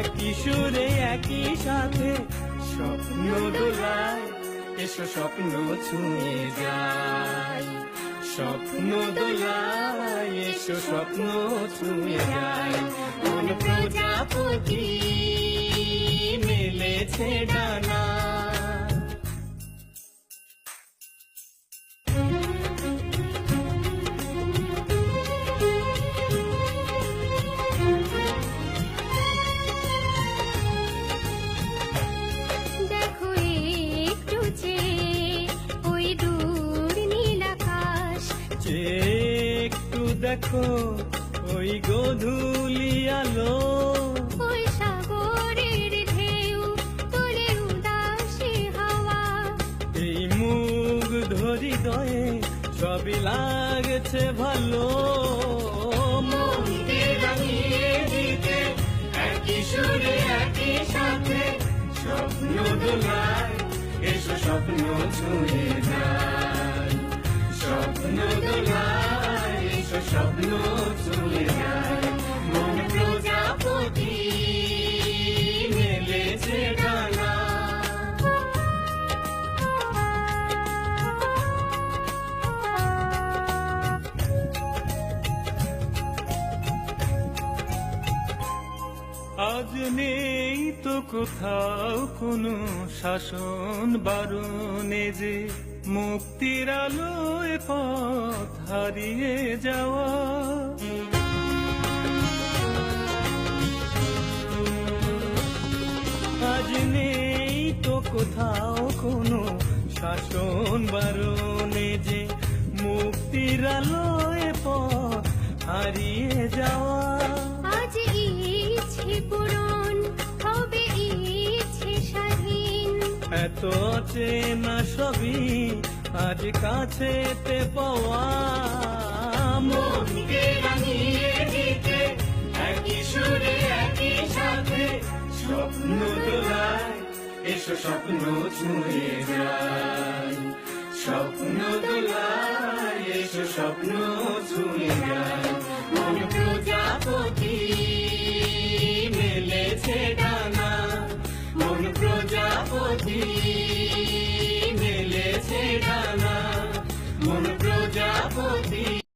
একই সুরে একই সাথে স্বপ্ন দোলায়, এসো স্বপ্ন ছুঁয়ে যায়। স্বপ্ন দোলায়, এসো স্বপ্ন ছুঁয়ে যায়। কোন প্রজাপতি মেলেছে ডানা। দেখো একটু চেয়ে ওই দূর নীল আকাশ, যে একটু দেখো ওই গোধূলি আলো, ওই সাগরের ঢেউ তোলে উদাসী হাওয়া। এই মুগ্ধ হৃদয়ে সবই লাগছে ভালো। মনকে রাঙিয়ে দিতে একই সুরে একই সাথে স্বপ্ন দোলায়, এসো স্বপ্ন ছুঁয়ে যায়। স্বপ্ন দোলায়, এসো স্বপ্ন ছুঁয়ে যায়। মন প্রজাপতি মেলেছে ডানা। আজ নেই তো কোথাও কোনো শাসন বারণে যে মুক্তির আলোয় পথ হারিয়ে যাওয়া। আজ নেই তো কোথাও কোনো শাসন বারণে যে মুক্তির আলোয় পথ হারিয়ে যাওয়া। আজ ইচ্ছে পূরণ হবে ইচ্ছে স্বাধীন, এত চেনা সবই আজ কাছেতে পাওয়া। মনকে রাঙিয়ে দিতে একই সুরে একই সাথে স্বপ্ন দোলায়, এসো স্বপ্ন ছুঁয়ে যায়। স্বপ্ন দোলায়, এসো স্বপ্ন ছুঁয়ে যায়। মন প্রজাপতি মেলেছে ডানা। মন প্রজাপতি